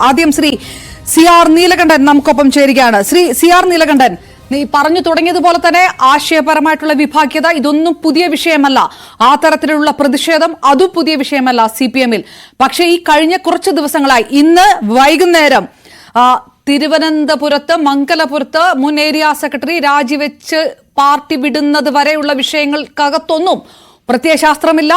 ആദ്യം Shri C R Neelakantan നമുക്കൊപ്പം ചേരുകയാണ്. ശ്രീ സി ആർ നീലകണ്ഠൻ, നീ പറഞ്ഞു തുടങ്ങിയതുപോലെ തന്നെ ആശയപരമായിട്ടുള്ള വിഭാഗ്യത ഇതൊന്നും പുതിയ വിഷയമല്ല. ആ തരത്തിലുള്ള പ്രതിഷേധം അതും പുതിയ വിഷയമല്ല CPM-ൽ. പക്ഷേ ഈ കഴിഞ്ഞ കുറച്ച് ദിവസങ്ങളായി ഇന്ന് വൈകുന്നേരം തിരുവനന്തപുരത്ത് മംഗലപുരത്ത് മുൻ ഏരിയ സെക്രട്ടറി രാജിവെച്ച് പാർട്ടി വിടുന്നത് വരെയുള്ള വിഷയങ്ങൾക്കകത്തൊന്നും പ്രത്യയശാസ്ത്രമില്ല,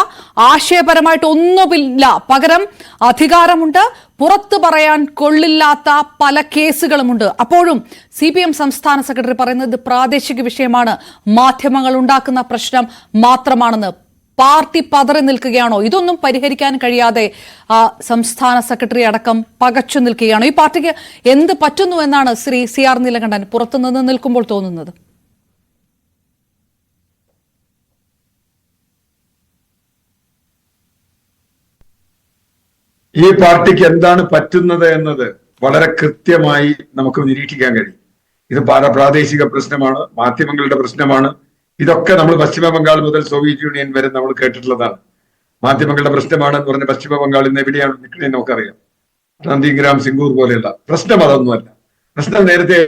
ആശയപരമായിട്ടൊന്നുമില്ല. പകരം അധികാരമുണ്ട്, പുറത്തു പറയാൻ കൊള്ളില്ലാത്ത പല കേസുകളുമുണ്ട്. അപ്പോഴും CPM സംസ്ഥാന സെക്രട്ടറി പറയുന്നത് പ്രാദേശിക വിഷയമാണ്, മാധ്യമങ്ങൾ ഉണ്ടാക്കുന്ന പ്രശ്നം മാത്രമാണെന്ന്. പാർട്ടി പതറി നിൽക്കുകയാണോ? ഇതൊന്നും പരിഹരിക്കാൻ കഴിയാതെ സംസ്ഥാന സെക്രട്ടറി അടക്കം പകച്ചു നിൽക്കുകയാണോ? ഈ പാർട്ടിക്ക് എന്ത് പറ്റുന്നു എന്നാണ് ശ്രീ സി ആർ നീലകണ്ഠൻ പുറത്തുനിന്ന് നിൽക്കുമ്പോൾ തോന്നുന്നത്? ഈ പാർട്ടിക്ക് എന്താണ് പറ്റുന്നത് എന്നത് വളരെ കൃത്യമായി നമുക്ക് നിരീക്ഷിക്കാൻ കഴിയും. ഇത് പ്രാദേശിക പ്രശ്നമാണ്, മാധ്യമങ്ങളുടെ പ്രശ്നമാണ്. ഇതൊക്കെ നമ്മൾ പശ്ചിമ ബംഗാൾ മുതൽ സോവിയറ്റ് യൂണിയൻ വരെ നമ്മൾ കേട്ടിട്ടുള്ളതാണ്. മാധ്യമങ്ങളുടെ പ്രശ്നമാണ് എന്ന് പറഞ്ഞ പശ്ചിമ ബംഗാൾ ഇന്ന് എവിടെയാണ് നിൽക്കുന്നത് നമുക്കറിയാം. നന്ദിഗ്രാം, സിംഗൂർ പോലെയുള്ള പ്രശ്നം അതൊന്നുമല്ല. പ്രശ്നം നേരത്തെ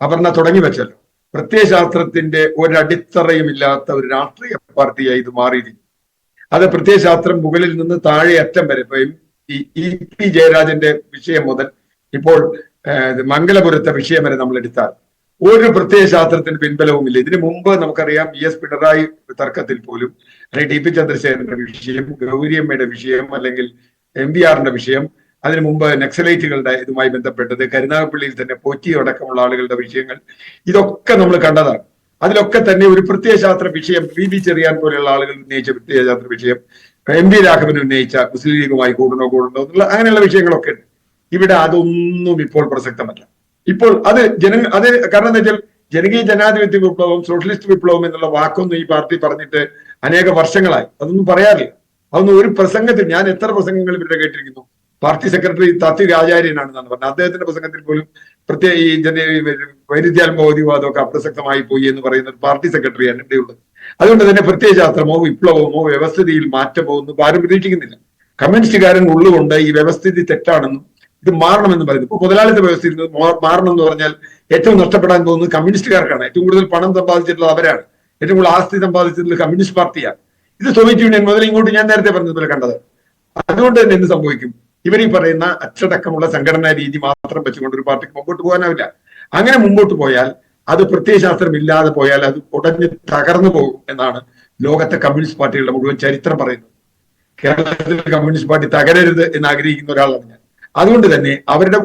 അപർണ തുടങ്ങി വെച്ചല്ലോ. പ്രത്യയശാസ്ത്രത്തിന്റെ ഒരടിത്തറയും ഇല്ലാത്ത ഒരു രാഷ്ട്രീയ പാർട്ടിയായി ഇത് മാറിയിരിക്കും. അത് പ്രത്യയശാസ്ത്രം മുകളിൽ നിന്ന് താഴെ അറ്റം വരെ EP ജയരാജന്റെ വിഷയം മുതൽ ഇപ്പോൾ മംഗലപുരത്തെ വിഷയം വരെ നമ്മൾ എടുത്താൽ ഒരു പ്രത്യയശാസ്ത്രത്തിന് പിൻബലവുമില്ല. ഇതിനു മുമ്പ് നമുക്കറിയാം VS പിണറായി തർക്കത്തിൽ പോലും, അല്ലെങ്കിൽ TP ചന്ദ്രശേഖരന്റെ വിഷയം, ഗൗരിയമ്മയുടെ വിഷയം, അല്ലെങ്കിൽ MVR-ന്റെ വിഷയം, അതിനു മുമ്പ് നക്സലൈറ്റുകളുടെ ഇതുമായി ബന്ധപ്പെട്ടത്, കരുനാഗപ്പള്ളിയിൽ തന്നെ പോറ്റി അടക്കമുള്ള ആളുകളുടെ വിഷയങ്ങൾ, ഇതൊക്കെ നമ്മൾ കണ്ടതാണ്. അതിലൊക്കെ തന്നെ ഒരു പ്രത്യയശാസ്ത്ര വിഷയം VB ചെറിയാൻ പോലെയുള്ള ആളുകൾ ഉന്നയിച്ച പ്രത്യയശാസ്ത്ര വിഷയം, MV രാഘവൻ ഉന്നയിച്ച മുസ്ലിം ലീഗുമായി കൂടണോ എന്നുള്ള അങ്ങനെയുള്ള വിഷയങ്ങളൊക്കെ ഉണ്ട്. ഇവിടെ അതൊന്നും ഇപ്പോൾ പ്രസക്തമല്ല. ഇപ്പോൾ അത് കാരണം എന്താ വെച്ചാൽ ജനകീയ ജനാധിപത്യ വിപ്ലവം, സോഷ്യലിസ്റ്റ് വിപ്ലവം എന്നുള്ള വാക്കൊന്നും ഈ പാർട്ടി പറഞ്ഞിട്ട് അനേക വർഷങ്ങളായി. അതൊന്നും പറയാറില്ല. അതൊന്നും ഒരു പ്രസംഗത്തിൽ, ഞാൻ എത്ര പ്രസംഗങ്ങൾ ഇവരുടെ കേട്ടിരിക്കുന്നു. പാർട്ടി സെക്രട്ടറി താത്വിക ആചാര്യനാണെന്നാണ് പറഞ്ഞത്. അദ്ദേഹത്തിന്റെ പ്രസംഗത്തിൽ പോലും ഈ വൈരുദ്ധ്യാത്മകവാദമൊക്കെ അപ്രസക്തമായി പോയി എന്ന് പറയുന്ന ഒരു പാർട്ടി സെക്രട്ടറിയാണ് ഇവിടെയുള്ളത്. അതുകൊണ്ട് തന്നെ പ്രത്യയശാസ്ത്രമോ വിപ്ലവമോ വ്യവസ്ഥിതിയിൽ മാറ്റമോ ഒന്നും ആരും പ്രതീക്ഷിക്കുന്നില്ല. കമ്മ്യൂണിസ്റ്റുകാരൻ ഉള്ളുകൊണ്ട് ഈ വ്യവസ്ഥിതി തെറ്റാണെന്നും ഇത് മാറണമെന്ന് പറയുന്നു. ഇപ്പൊ മുതലാളിത്ത വ്യവസ്ഥയിൽ മാറണം എന്ന് പറഞ്ഞാൽ ഏറ്റവും നഷ്ടപ്പെടാൻ പോകുന്നത് കമ്മ്യൂണിസ്റ്റുകാർക്കാണ്. ഏറ്റവും കൂടുതൽ പണം സമ്പാദിച്ചിട്ടുള്ളത് അവരാണ്. ഏറ്റവും കൂടുതൽ ആസ്തി സമ്പാദിച്ചിട്ടുള്ളത് കമ്മ്യൂണിസ്റ്റ് പാർട്ടിയാണ്. ഇത് സോവിയറ്റ് യൂണിയൻ മുതൽ ഇങ്ങോട്ട് ഞാൻ നേരത്തെ പറഞ്ഞതുപോലെ കണ്ടത്. അതുകൊണ്ട് തന്നെ എന്ത് സംഭവിക്കും? ഇവർ ഈ പറയുന്ന അച്ചടക്കമുള്ള സംഘടനാ രീതി മാത്രം വെച്ചുകൊണ്ട് ഒരു പാർട്ടിക്ക് മുമ്പോട്ട് പോകാനാവില്ല. അങ്ങനെ മുമ്പോട്ട് പോയാൽ, അത് പ്രത്യയശാസ്ത്രം ഇല്ലാതെ പോയാൽ അത് ഉടഞ്ഞ് തകർന്നു പോകും എന്നാണ് ലോകത്തെ കമ്മ്യൂണിസ്റ്റ് പാർട്ടികളുടെ മുഴുവൻ ചരിത്രം പറയുന്നത്. കേരളത്തിൽ കമ്മ്യൂണിസ്റ്റ് പാർട്ടി തകരരുത് എന്ന് ആഗ്രഹിക്കുന്ന ഒരാളാണ് ഞാൻ. അതുകൊണ്ട് തന്നെ അവരുടെ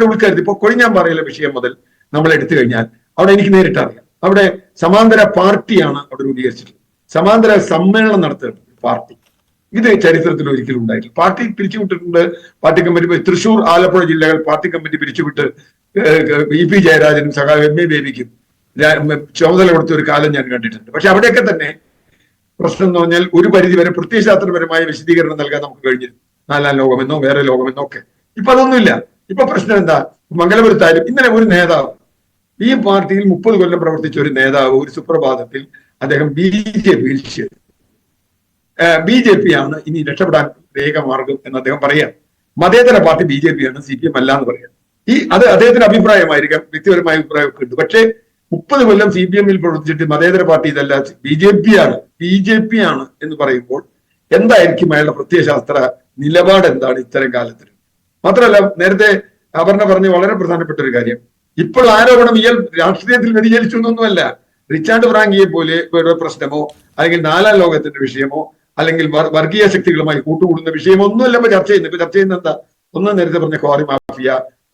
ഉൾക്കരുത്. ഇപ്പൊ കൊഴിഞ്ഞാമ്പാറയിലെ വിഷയം മുതൽ നമ്മൾ എടുത്തു കഴിഞ്ഞാൽ അവിടെ എനിക്ക് നേരിട്ട് അറിയാം. അവിടെ സമാന്തര പാർട്ടിയാണ് അവിടെ രൂപീകരിച്ചിട്ടുള്ളത്. സമാന്തര സമ്മേളനം നടത്തിയിട്ടുണ്ട് പാർട്ടി. ഇത് ചരിത്രത്തിൽ ഒരിക്കലും ഉണ്ടായിട്ടില്ല. പാർട്ടി പിരിച്ചുവിട്ടിട്ടുണ്ട്. പാർട്ടി കമ്മിറ്റി തൃശൂർ, ആലപ്പുഴ ജില്ലകൾ പാർട്ടി കമ്മിറ്റി പിരിച്ചുവിട്ട് EP ജയരാജനും സഖാവ് MA ബേബിക്കും ചുമതല കൊടുത്ത ഒരു കാലം ഞാൻ കണ്ടിട്ടുണ്ട്. പക്ഷെ അവിടെയൊക്കെ തന്നെ പ്രശ്നം എന്ന് പറഞ്ഞാൽ ഒരു പരിധിവരെ പ്രത്യയശാസ്ത്രപരമായ വിശദീകരണം നൽകാൻ നമുക്ക് കഴിഞ്ഞിരുന്നു. നാലാം ലോകമെന്നോ വേറെ ലോകമെന്നോ ഒക്കെ. ഇപ്പൊ അതൊന്നുമില്ല. ഇപ്പൊ പ്രശ്നം എന്താ? മംഗലപുരത്തായാലും ഇന്നലെ ഒരു നേതാവ്, ഈ പാർട്ടിയിൽ 30 കൊല്ലം പ്രവർത്തിച്ച ഒരു നേതാവ് ഒരു സുപ്രഭാതത്തിൽ അദ്ദേഹം BJP ആണ് ഇനി രക്ഷപ്പെടാൻ ഏകമാർഗം എന്ന് അദ്ദേഹം പറയാം. മതേതര പാർട്ടി BJP ആണ്, CPM അല്ല എന്ന് പറയാം. അത് അദ്ദേഹത്തിന്റെ അഭിപ്രായമായിരിക്കാം, വ്യക്തിപരമായ അഭിപ്രായമൊക്കെ ഉണ്ട്. പക്ഷേ 30 കൊല്ലം CPM-ൽ പ്രവർത്തിച്ചിട്ട് മതേതര പാർട്ടി ഇതല്ല BJP ആണ് എന്ന് പറയുമ്പോൾ എന്തായിരിക്കും അയാളുടെ പ്രത്യയശാസ്ത്ര നിലപാട്? എന്താണ് ഇത്തരം കാലത്തിൽ? മാത്രമല്ല, നേരത്തെ അപർണ പറഞ്ഞ വളരെ പ്രധാനപ്പെട്ട ഒരു കാര്യം, ഇപ്പോൾ ആരോപണം ഇയാൾ രാഷ്ട്രീയത്തിൽ വ്യതിചലിച്ചു എന്നൊന്നുമല്ല. റിച്ചാർഡ് ഫ്രാങ്കിയെ പോലെ പ്രശ്നമോ, അല്ലെങ്കിൽ നാലാം ലോകത്തിന്റെ വിഷയമോ, അല്ലെങ്കിൽ വർഗീയ ശക്തികളുമായി കൂട്ടുകൂടുന്ന വിഷയമോ ഒന്നുമല്ല ഇപ്പൊ ചർച്ച ചെയ്യുന്നത്. ഇപ്പൊ ചർച്ച ചെയ്യുന്ന എന്താ? ഒന്ന് നേരത്തെ പറഞ്ഞ ക്വാറി മാഫിയ,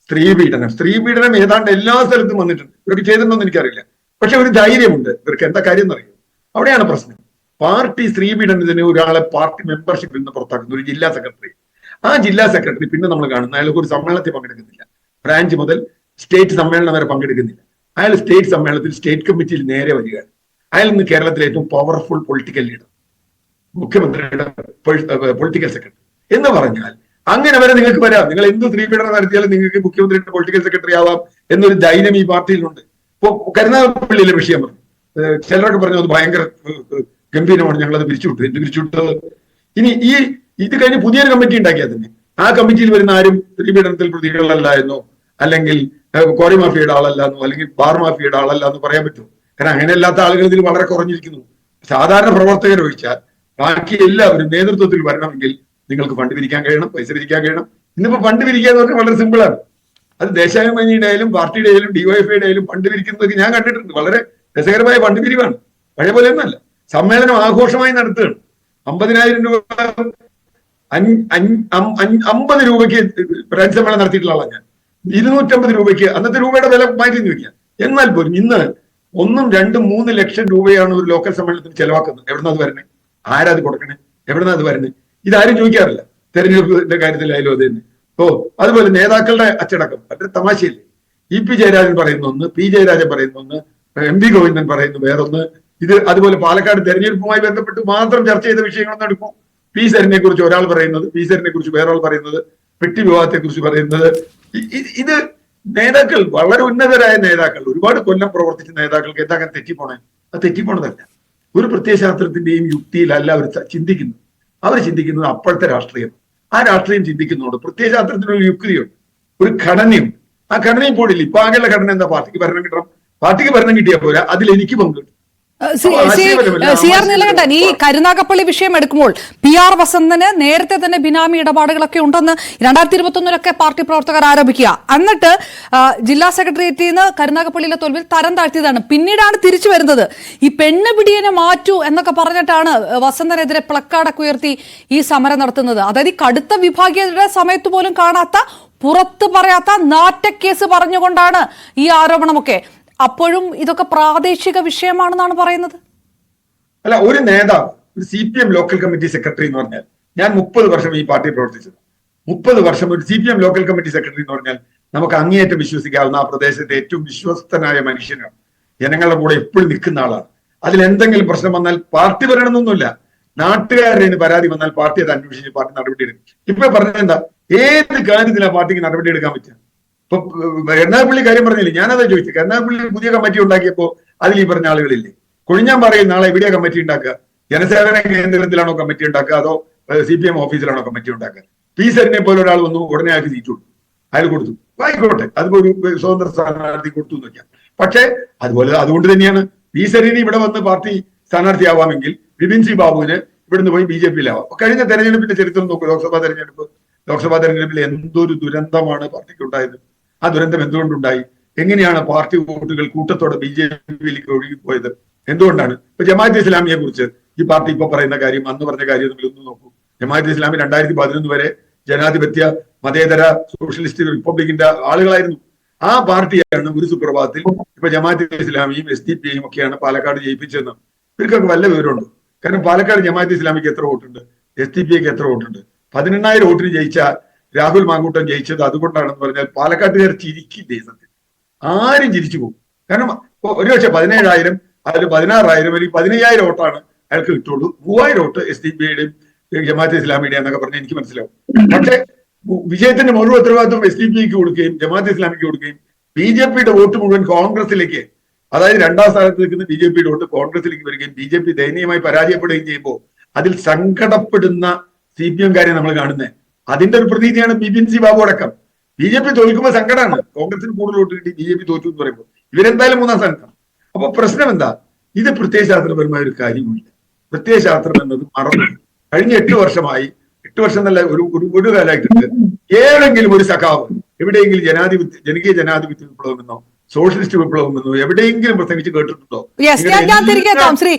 സ്ത്രീപീഡനം ഏതാണ്ട് എല്ലാ സ്ഥലത്തും വന്നിട്ടുണ്ട്. ഇവർക്ക് ചെയ്തിട്ടുണ്ടോന്ന് എനിക്കറിയില്ല. പക്ഷെ ഒരു ധൈര്യമുണ്ട് ഇവർക്ക്. എന്താ കാര്യം എന്നറിയും? അവിടെയാണ് പ്രശ്നം. പാർട്ടി സ്ത്രീപീഡനത്തിന് ഒരാളെ പാർട്ടി മെമ്പർഷിപ്പിൽ നിന്ന് പുറത്താക്കുന്ന ഒരു ജില്ലാ സെക്രട്ടറി. ആ ജില്ലാ സെക്രട്ടറി പിന്നെ നമ്മൾ കാണുന്ന അയാൾക്ക് ഒരു സമ്മേളനത്തിൽ പങ്കെടുക്കുന്നില്ല. ബ്രാഞ്ച് മുതൽ സ്റ്റേറ്റ് സമ്മേളനം വരെ പങ്കെടുക്കുന്നില്ല. അയാൾ സ്റ്റേറ്റ് സമ്മേളനത്തിൽ സ്റ്റേറ്റ് കമ്മിറ്റിയിൽ നേരെ വരികയാണ്. അയാൾ ഇന്ന് കേരളത്തിലെ ഏറ്റവും പവർഫുൾ പൊളിറ്റിക്കൽ ലീഡർ, മുഖ്യമന്ത്രിയുടെ പൊളിറ്റിക്കൽ സെക്രട്ടറി എന്ന് പറഞ്ഞാൽ അങ്ങനെ വരെ നിങ്ങൾക്ക് വരാം. നിങ്ങൾ എന്ത് സ്ത്രീപീഡനം നടത്തിയാലും നിങ്ങൾക്ക് മുഖ്യമന്ത്രിയുടെ പൊളിറ്റിക്കൽ സെക്രട്ടറി ആവാം എന്നൊരു ധൈര്യം ഈ പാർട്ടിയിലുണ്ട്. ഇപ്പൊ കരുനാഗപ്പള്ളിയിലെ വിഷയം പറഞ്ഞു, ചിലരൊക്കെ പറഞ്ഞു അത് ഭയങ്കര ഗംഭീരമാണ്, ഞങ്ങളത് പിരിച്ചുവിട്ടു. എന്ത് പിരിച്ചുവിട്ടത്? ഇനി ഇത് കഴിഞ്ഞ് പുതിയൊരു കമ്മിറ്റി ഉണ്ടാക്കിയാൽ തന്നെ ആ കമ്മിറ്റിയിൽ വരുന്ന ആരും സ്ത്രീ പീഡനത്തിൽ പ്രതികളല്ല എന്നോ അല്ലെങ്കിൽ കോറി മാഫിയയുടെ ആളല്ല എന്നോ അല്ലെങ്കിൽ ബാർ മാഫിയയുടെ ആളല്ല എന്ന് പറയാൻ പറ്റുമോ? കാരണം അങ്ങനെയല്ലാത്ത ആളുകൾ ഇതിൽ വളരെ കുറഞ്ഞിരിക്കുന്നു. സാധാരണ പ്രവർത്തകർ ഒഴിച്ചാൽ ബാക്കി എല്ലാവരും നേതൃത്വത്തിൽ വരണമെങ്കിൽ നിങ്ങൾക്ക് ഫണ്ട് പിരിക്കാൻ കഴിയണം, പൈസ പിരിക്കാൻ കഴിയണം. ഇന്നിപ്പോ ഫണ്ട് പിരിക്കുക എന്ന് പറഞ്ഞാൽ വളരെ സിമ്പിളാണ്. അത് ദേശാഭിമാനിയുടെ ആയാലും പാർട്ടിയുടെ ആയാലും ഡിവൈഎഫ്ഐയുടെ ആയാലും ഫണ്ട് പിരിക്കുന്നതൊക്കെ ഞാൻ കണ്ടിട്ടുണ്ട്. വളരെ രസകരമായ ഫണ്ട് പിരിവാണ്. പഴയ പോലെ ഒന്നല്ല. സമ്മേളനം ആഘോഷമായി നടത്തുകയാണ്. 50,000 രൂപ 50 രൂപയ്ക്ക് ബ്രാഞ്ച് സമ്മേളനം നടത്തിയിട്ടുള്ള ആളാണ് ഞാൻ. 250 രൂപയ്ക്ക് അന്നത്തെ രൂപയുടെ വില മാറ്റി വയ്ക്കുക. എന്നാൽ പോലും ഇന്ന് 1, 2, 3 ലക്ഷം രൂപയാണ് ഒരു ലോക്കൽ സമ്മേളനത്തിന് ചെലവാക്കുന്നത്. എവിടുന്ന അത് വരണേ? ആരാത് കൊടുക്കണേ? എവിടുന്ന അത് വരണേ? ഇതാരും ചോദിക്കാറില്ല. തെരഞ്ഞെടുപ്പിന്റെ കാര്യത്തിലായാലും അത് തന്നെ. അതുപോലെ നേതാക്കളുടെ അച്ചടക്കം വളരെ തമാശയില്ലേ. ഇ.പി. ജയരാജൻ പറയുന്ന ഒന്ന്, പി ജയരാജൻ പറയുന്ന ഒന്ന്, എം.വി. ഗോവിന്ദൻ പറയുന്നു വേറൊന്ന്. ഇത് അതുപോലെ പാലക്കാട് തെരഞ്ഞെടുപ്പുമായി ബന്ധപ്പെട്ട് മാത്രം ചർച്ച ചെയ്ത വിഷയങ്ങളൊന്നും എടുക്കും. പി സരിനെ കുറിച്ച് ഒരാൾ പറയുന്നത്, പി സരിനെ കുറിച്ച് വേറൊരാൾ പറയുന്നത്, പെട്ടി വിവാഹത്തെ കുറിച്ച് പറയുന്നത്. ഇത് നേതാക്കൾ, വളരെ ഉന്നതരായ നേതാക്കൾ, ഒരുപാട് കൊല്ലം പ്രവർത്തിച്ച നേതാക്കൾക്ക് എന്താ തെറ്റിപ്പോണേ? അത് തെറ്റിപ്പോണതല്ല. ഒരു പ്രത്യയശാസ്ത്രത്തിന്റെയും യുക്തിയിലല്ല അവർ ചിന്തിക്കുന്നത്. അവർ ചിന്തിക്കുന്നത് അപ്പോഴത്തെ രാഷ്ട്രീയം. ആ രാഷ്ട്രീയം ചിന്തിക്കുന്നുണ്ട്. പ്രത്യയശാസ്ത്രത്തിന് ഒരു യുക്തിയുണ്ട്, ഒരു ഘടനയുണ്ട്. ആ ഘടന ഇപ്പോൾ ഇല്ല. ഇപ്പൊ ആകെയുള്ള ഘടന എന്താ? പാർട്ടിക്ക് ഭരണം കിട്ടണം. പാർട്ടിക്ക് ഭരണം കിട്ടിയാൽ പോരാ, അതിൽ എനിക്ക് പങ്കുണ്ട്. സി ആർ നീലകണ്ഠൻ, ഈ കരുനാഗപ്പള്ളി വിഷയം എടുക്കുമ്പോൾ PR വസന്തന് നേരത്തെ തന്നെ ബിനാമി ഇടപാടുകളൊക്കെ ഉണ്ടെന്ന് 2021 പാർട്ടി പ്രവർത്തകർ ആരോപിക്കുക. എന്നിട്ട് ജില്ലാ സെക്രട്ടേറിയറ്റിൽ നിന്ന് കരുനാഗപ്പള്ളിയിലെ തോൽവിൽ തരം താഴ്ത്തിയതാണ്. പിന്നീടാണ് തിരിച്ചു വരുന്നത്. ഈ പെണ്ണ് പിടിയനെ മാറ്റൂ എന്നൊക്കെ പറഞ്ഞിട്ടാണ് വസന്തനെതിരെ പ്ലക്കാർഡൊക്കെ ഉയർത്തി ഈ സമരം നടത്തുന്നത്. അതായത് ഈ കടുത്ത വിഭാഗീയതയുടെ സമയത്ത് പോലും കാണാത്ത, പുറത്ത് പറയാത്ത നാറ്റക്കേസ് പറഞ്ഞുകൊണ്ടാണ് ഈ ആരോപണമൊക്കെ. അപ്പോഴും ഇതൊക്കെ പ്രാദേശിക വിഷയമാണെന്നാണ് പറയുന്നത്. അല്ല, ഒരു നേതാവ്, ഒരു CPM ലോക്കൽ കമ്മിറ്റി സെക്രട്ടറി എന്ന് പറഞ്ഞാൽ, ഞാൻ 30 വർഷം ഈ പാർട്ടി പ്രവർത്തിച്ചത്. 30 വർഷം ഒരു CPM ലോക്കൽ കമ്മിറ്റി സെക്രട്ടറി എന്ന് പറഞ്ഞാൽ നമുക്ക് അങ്ങേയറ്റം വിശ്വസിക്കാവുന്ന, ആ പ്രദേശത്തെ ഏറ്റവും വിശ്വസ്തനായ മനുഷ്യനാണ്. ജനങ്ങളുടെ കൂടെ എപ്പോഴും നിൽക്കുന്ന ആളാണ്. അതിൽ എന്തെങ്കിലും പ്രശ്നം വന്നാൽ പാർട്ടി വരണമെന്നൊന്നുമില്ല. നാട്ടുകാരുടെ പരാതി വന്നാൽ പാർട്ടി അത് അന്വേഷിച്ച് പാർട്ടി നടപടിയെടുക്കും. ഇപ്പൊ പറഞ്ഞെന്താ, ഏത് കാര്യത്തിലാണ് പാർട്ടിക്ക് നടപടി എടുക്കാൻ പറ്റുക? ഇപ്പൊ കരുനാഗപ്പള്ളി കാര്യം പറഞ്ഞില്ലേ, ഞാനതാ ചോദിച്ചത്. കരുനാഗപ്പള്ളി പുതിയ കമ്മിറ്റി ഉണ്ടാക്കിയപ്പോ അതിൽ ഈ പറഞ്ഞ ആളുകളില്ലേ? കൊഴിഞ്ഞാൻ പറയും നാളെ എവിടെയാ കമ്മിറ്റി ഉണ്ടാക്കുക? ജനസേവന കേന്ദ്രത്തിലാണോ കമ്മിറ്റി ഉണ്ടാക്കുക, അതോ CPM ഓഫീസിലാണോ കമ്മിറ്റി ഉണ്ടാക്കുക? പി സരിനെ പോലെ ഒരാൾ വന്നു, ഉടനെ അയാൾക്ക് സീറ്റ് കൊടുത്തു, അയാൾ കൊടുത്തു, ആയിക്കോട്ടെ, അതിപ്പോ ഒരു സ്വതന്ത്ര സ്ഥാനാർത്ഥി കൊടുത്തു എന്ന് വെക്കാം. പക്ഷെ അതുകൊണ്ട് തന്നെയാണ് പി സരിന് ഇവിടെ വന്ന് പാർട്ടി സ്ഥാനാർത്ഥിയാവാമെങ്കിൽ ബിപിൻ സി ബാബുവിന് ഇവിടുന്ന് പോയി BJP-യിലാവാം. കഴിഞ്ഞ തെരഞ്ഞെടുപ്പിന്റെ ചരിത്രം നോക്കൂ. ലോക്സഭാ തെരഞ്ഞെടുപ്പിൽ എന്തൊരു ദുരന്തമാണ് പാർട്ടിക്ക് ഉണ്ടായത്. ആ ദുരന്തം എന്തുകൊണ്ടുണ്ടായി? എങ്ങനെയാണ് പാർട്ടി വോട്ടുകൾ കൂട്ടത്തോടെ BJP-യിലേക്ക് ഒഴുകിപ്പോയത്? എന്തുകൊണ്ടാണ്? ഇപ്പൊ ജമാഅത്തെ ഇസ്ലാമിയെ കുറിച്ച് ഈ പാർട്ടി ഇപ്പൊ പറയുന്ന കാര്യം അന്ന് പറഞ്ഞ കാര്യം തമ്മിൽ ഒന്ന് നോക്കൂ. ജമാഅത്തെ ഇസ്ലാമി 2011 വരെ ജനാധിപത്യ മതേതര സോഷ്യലിസ്റ്റ് റിപ്പബ്ലിക്കിന്റെ ആളുകളായിരുന്നു. ആ പാർട്ടിയാണ് ഒരു സുപ്രഭാതത്തിൽ ഇപ്പൊ ജമാഅത്തെ ഇസ്ലാമിയും SDP-യും ഒക്കെയാണ് പാലക്കാട് ജയിപ്പിച്ചതെന്ന് ഇവർക്കൊക്കെ വല്ല വിവരമുണ്ട്? കാരണം പാലക്കാട് ജമാഅത്തെ ഇസ്ലാമിക്ക് എത്ര വോട്ടുണ്ട്, SDP-ക്ക് എത്ര വോട്ടുണ്ട്? 18,000 വോട്ടിന് ജയിച്ച രാഹുൽ മാങ്കൂട്ടം ജയിച്ചത് അതുകൊണ്ടാണെന്ന് പറഞ്ഞാൽ പാലക്കാട്ടുകാർ ചിരിക്കില്ലേ? സത്യം ആരും ചിരിച്ചു പോകും. കാരണം ഒരുപക്ഷെ 17,000, അതിൽ 16,000 അല്ലെങ്കിൽ 15,000 വോട്ടാണ് അയാൾക്ക് കിട്ടുള്ളൂ. 3,000 വോട്ട് SDP-യുടെയും ജമാഅത്തെ ഇസ്ലാമിയുടെയും എന്നൊക്കെ പറഞ്ഞാൽ എനിക്ക് മനസ്സിലാവും. പക്ഷെ വിജയത്തിന്റെ മുഴുവൻ ഉത്തരവാദിത്വം SDP-ക്ക് കൊടുക്കുകയും ജമാഅത്തെ ഇസ്ലാമിക്ക് കൊടുക്കുകയും BJP-യുടെ വോട്ട് മുഴുവൻ കോൺഗ്രസിലേക്ക്, അതായത് 2ാം സ്ഥാനത്ത് നിൽക്കുന്ന BJP-യുടെ വോട്ട് കോൺഗ്രസിലേക്ക് വരികയും BJP ദയനീയമായി പരാജയപ്പെടുകയും ചെയ്യുമ്പോൾ അതിൽ സങ്കടപ്പെടുന്ന CPM-കാരെ നമ്മൾ കാണുന്നത്. അതിന്റെ ഒരു പ്രതീതിയാണ് ബിപിൻ സി ബാബു അടക്കം. BJP തോൽക്കുമ്പോൾ സങ്കടമാണ്. കോൺഗ്രസിന് കൂടുതൽ വോട്ട് കിട്ടി, BJP തോറ്റു എന്ന് പറയുമ്പോൾ ഇവരെന്തായാലും 3ാം സ്ഥാനത്താണ്. അപ്പൊ പ്രശ്നം എന്താ? ഇത് പ്രത്യയശാസ്ത്രപരമായ ഒരു കാര്യമില്ല. പ്രത്യയശാസ്ത്രം എന്നത് മറന്നു. കഴിഞ്ഞ 8 വർഷമായി, 8 വർഷം എന്നല്ല, ഒരു കാലമായിട്ടുണ്ട്, ഏതെങ്കിലും ഒരു സഖാവ് എവിടെയെങ്കിലും ജനകീയ ജനാധിപത്യ വിപ്ലവം എന്നോ സോഷ്യലിസ്റ്റ് വിപ്ലവം എന്നോ എവിടെയെങ്കിലും പ്രസംഗിച്ച് കേട്ടിട്ടുണ്ടോ? ഞാൻ തിരികെ എത്താം ശ്രീ